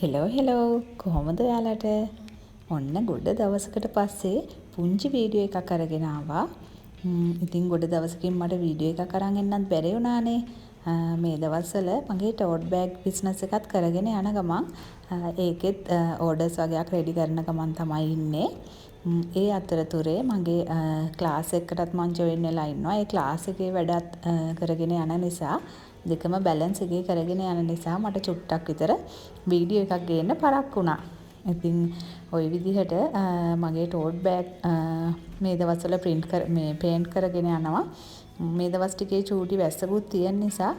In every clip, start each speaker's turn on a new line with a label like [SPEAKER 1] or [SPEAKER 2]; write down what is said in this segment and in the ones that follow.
[SPEAKER 1] Hello කොහොමද ඔයාලට? ඔන්න ගොඩ දවසකට පස්සේ පුංචි වීඩියෝ එකක් අරගෙන ආවා. ඉතින් ගොඩ දවසකින් මට වීඩියෝ එකක් අරන් එන්නත් බැරි වුණානේ. මේ දවස්වල මගේ ටෝට් බෑග් බිස්නස් එකත් කරගෙන යන ගමන් ඒකෙත් ඕඩර්ස් වගේක් රෙඩි කරන ගමන් තමයි ඉන්නේ. ඒ අතරතුරේ මගේ ක්ලාස් එකකටත් මම ජොයින් වෙලා ඉන්නවා. ඒ ක්ලාස් එකේ වැඩත් කරගෙන යන නිසා දෙකම බැලන්ස් එකේ කරගෙන යන නිසා මට චුට්ටක් විතර වීඩියෝ එකක් ගේන්න පරක් වුණා. ඉතින් ওই විදිහට මගේ ටෝට් බෑග් මේ දවස්වල පේන්ට් කරගෙන යනවා. මේ දවස් ටිකේ චූටි වැස්සකුත් තියෙන නිසා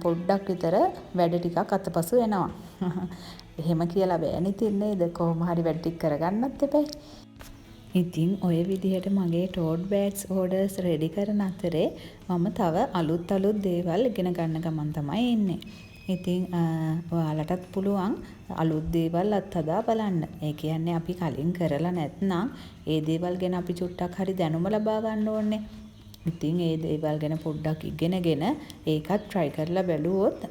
[SPEAKER 1] පොඩ්ඩක් විතර වැඩ ටිකක් අතපසු වෙනවා. එහෙම කියලා බෑනේ තියන්නේද කොහොම හරි වැඩ ටික කරගන්නත් එපැයි. ඉතින් ඔය විදිහට මගේ ටෝට් බෑග්ස් ඕඩර්ස් රෙඩි කරන අතරේ මම තව අලුත් දේවල් ඉගෙන ගන්න ගමන් තමයි ඉන්නේ. ඉතින් ඔයාලටත් පුළුවන් අලුත් දේවල් අත්හදා බලන්න. ඒ කියන්නේ අපි කලින් කරලා නැත්නම් ඒ දේවල් ගැන අපි චුට්ටක් හරි දැනුම ලබා ගන්න ඕනේ. ඉතින් ඒ දේවල් ගැන පොඩ්ඩක් ඉගෙනගෙන ඒකත් try කරලා බැලුවොත්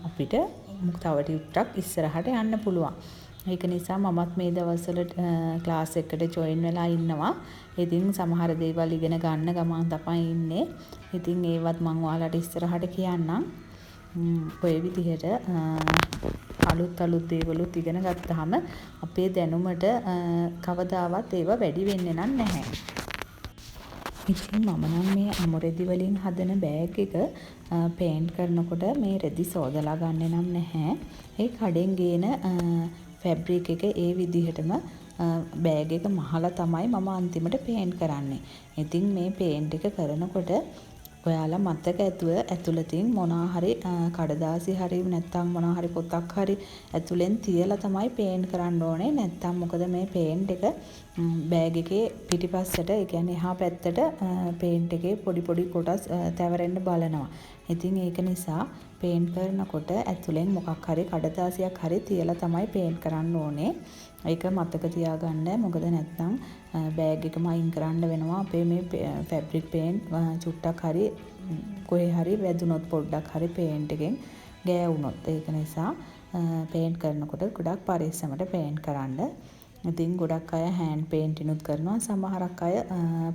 [SPEAKER 1] අපිට තව ටිකක් ඉස්සරහට යන්න පුළුවන්. ඒක නිසා මමත් මේ දවස්වල ක්ලාස් එකකට ජොයින් වෙලා ඉන්නවා. ඉතින් සමහර දේවල් ඉගෙන ගන්න ගමන් තමයි ඉන්නේ. ඉතින් ඒවත් මම ඔයාලට ඉස්සරහට කියන්නම්. ඔය විදිහට අලුත් දේවලුත් ඉගෙන ගත්තාම අපේ දැනුමට කවදාවත් ඒවා වැඩි වෙන්නේ නැහැ. ඉතින් මම නම් මේ අමුරෙදි වලින් හදන බෑග් එක පේන්ට් කරනකොට මේ රෙදි සෝදලා ගන්නෙ නම් නැහැ. ඒ කඩෙන් ගේන ෆැබ්‍රික් එක ඒ විදිහටම බෑග් එක මහලා තමයි මම අන්තිමට පේන්ට් කරන්නේ. ඉතින් මේ පේන්ට් එක කරනකොට ඔයාලා මතක ඇතුව ඇතුළතින් මොනවා හරි කඩදාසි හරි නැත්නම් මොනවා හරි පොතක් හරි ඇතුලෙන් තියලා තමයි පේන්ට් කරන්න ඕනේ. නැත්නම් මොකද මේ පේන්ට් එක බෑග් එකේ පිටිපස්සට ඒ කියන්නේ එහා පැත්තට පේන්ට් එකේ පොඩි කොටස් තැවරෙන්න බලනවා. ඉතින් ඒක නිසා පේන්ට් කරනකොට ඇතුලෙන් මොකක් හරි කඩදාසියක් හරි තියලා තමයි පේන්ට් කරන්න ඕනේ. ඒක මතක තියාගන්න. මොකද නැත්නම් බෑග් එකම අයින් කරන්න වෙනවා. අපේ මේ ෆැබ්‍රික් පේන්ට් චුට්ටක් හරි කොහේ හරි වැදුනොත් පොඩ්ඩක් හරි පේන්ට් එකෙන් ගෑවුනොත්. ඒක නිසා පේන්ට් කරනකොට ගොඩක් පරිස්සමට පේන්ට් කරන්න. ඉතින් ගොඩක් අය හෑන්ඩ් පේන්ටිනුත් කරනවා. සමහරක් අය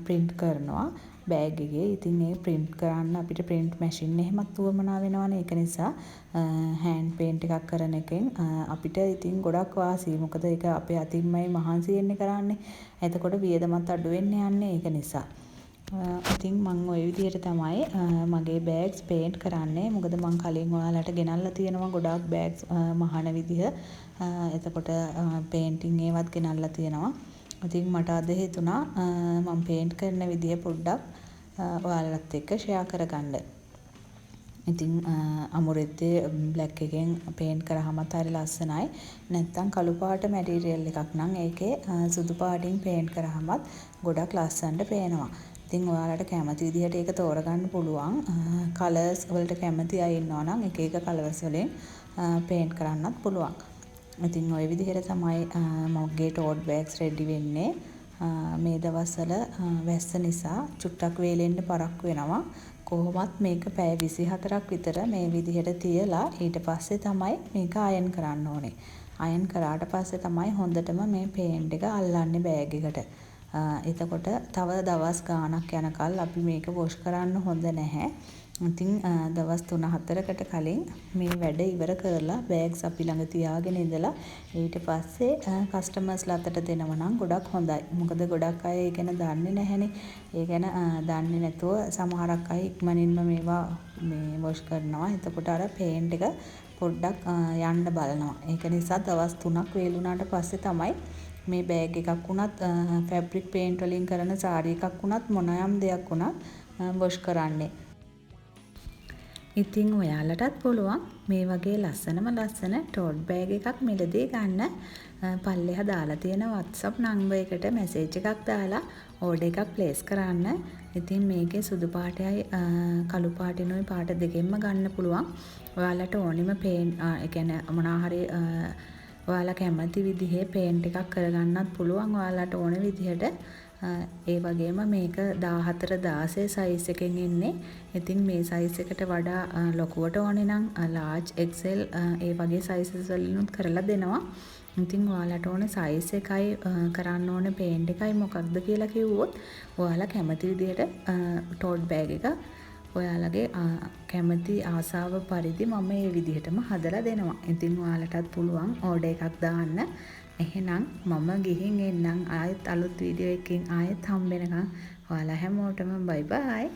[SPEAKER 1] ප්‍රින්ට් කරනවා බෑග් එකේ. ඉතින් ඒ ප්‍රින්ට් කරන්න අපිට ප්‍රින්ට් මැෂින් එහෙමත් උවමනා වෙනවනේ. ඒක නිසා හෑන්ඩ් පේන්ට් එකක් කරන එකෙන් අපිට ඉතින් ගොඩක් වාසි. මොකද ඒක අපේ අතින්මයි මහන්සි වෙන්නේ කරන්නේ. එතකොට වියදමත් අඩු වෙන්න යන්නේ ඒක නිසා. ඉතින් මම ওই විදිහට තමයි මගේ බෑග්ස් පේන්ට් කරන්නේ. මොකද මම කලින් ඔයාලට ගෙනල්ලා තියෙනවා ගොඩාක් බෑග්ස් මහන විදිහ. එතකොට පේන්ටින් ඒවත් ගෙනල්ලා තියෙනවා. ඉතින් මට අද හිතුණා මම පේන්ට් කරන විදිය පොඩ්ඩක් ඔයාලත් එක්ක ෂෙයා කරගන්න. ඉතින් අමුරෙද්දේ බ්ලැක් එකෙන් පේන්ට් කරාමත් හරි ලස්සනයි. නැත්තම් කළු පාට මැටීරියල් එකක් නම් ඒකේ සුදු පාටින් පේන්ට් කරාමත් ගොඩක් ලස්සනට පේනවා. ඉතින් ඔයාලට කැමති විදිහට ඒක තෝරගන්න පුළුවන්. කලර්ස් වලට කැමති අය ඉන්නවා නම් එක කලර්ස් වලින් පේන්ට් කරන්නත් පුළුවන්. ඉතින් ওই විදිහට තමයි මගේ ටෝට් බෑග්ස් රෙඩි වෙන්නේ. මේ දවස්වල වැස්ස නිසා චුට්ටක් වේලෙන්න පරක් වෙනවා. කොහොමත් මේක පැය 24ක් විතර මේ විදිහට තියලා ඊට පස්සේ තමයි මේක අයන් කරන්න ඕනේ. අයන් කරාට පස්සේ තමයි හොඳටම මේ පේන්ට් එක අල්ලන්නේ බෑග් එකට. එතකොට තව දවස් ගාණක් යනකල් අපි මේක වොෂ් කරන්න හොඳ නැහැ. ඉතින් දවස් 3-4කට කලින් මේ වැඩ ඉවර කරලා බෑග්ස් අපි ළඟ තියාගෙන ඉඳලා ඊට පස්සේ කස්ටමර්ස්ලා අතට දෙනවා නම් ගොඩක් හොඳයි. මොකද ගොඩක් අය ඒ ගැන දන්නේ නැහැනේ. ඒ ගැන දන්නේ නැතුව සමහරක් අය ඉක්මනින්ම මේවා වොෂ් කරනවා. එතකොට අර පේන්ට් එක පොඩ්ඩක් යන්න බලනවා. ඒක නිසා දවස් 3ක් වේලුණාට පස්සේ තමයි මේ බෑග් එකක් වුණත් ෆැබ්‍රික් පේන්ට් වලින් කරන සාරි එකක් වුණත් මොනයම් දෙයක් වුණත් වොෂ් කරන්නේ. ඉතින් ඔයාලටත් පුළුවන් මේ වගේ ලස්සන ටෝට් බෑග් එකක් මිලදී ගන්න. පල්ලෙහා දාලා තියෙන WhatsApp නම්බර් එකට මැසේජ් එකක් දාලා ඕඩර් එකක් ප්ලේස් කරන්න. ඉතින් මේකේ සුදු පාටයයි කළු පාටිනුයි පාට දෙකෙන්ම ගන්න පුළුවන්. ඔයාලට ඕනිම ඒ කියන්නේ මොනවා හරි ඔයාලා කැමති විදිහේ පේන්ට් එකක් කරගන්නත් පුළුවන්. ඔයාලට ඕන විදිහට ඒ වගේම මේක 14 16 සයිස් එකෙන් එන්නේ. ඉතින් මේ සයිස් එකට වඩා ලොකුවට ඕනේ නම් large XL ඒ වගේ සයිසස් වලිනුත් කරලා දෙනවා. ඉතින් ඔයාලට ඕනේ සයිස් එකයි කරන්න ඕනේ පේන්ට් එකයි මොකක්ද කියලා කිව්වොත් ඔයාලා කැමති විදිහට ටෝට් බෑග් එක ඔයාලගේ කැමති ආසාව පරිදි මම මේ විදිහටම හදලා දෙනවා. ඉතින් ඔයාලටත් පුළුවන් ඕඩර් එකක් දාන්න. එහෙනම් මම ගිහින් එන්නම්. ආයෙත් අලුත් වීඩියෝ එකකින් ආයෙත් හම්බ වෙනකම් ඔයාලා හැමෝටම බයි බයි.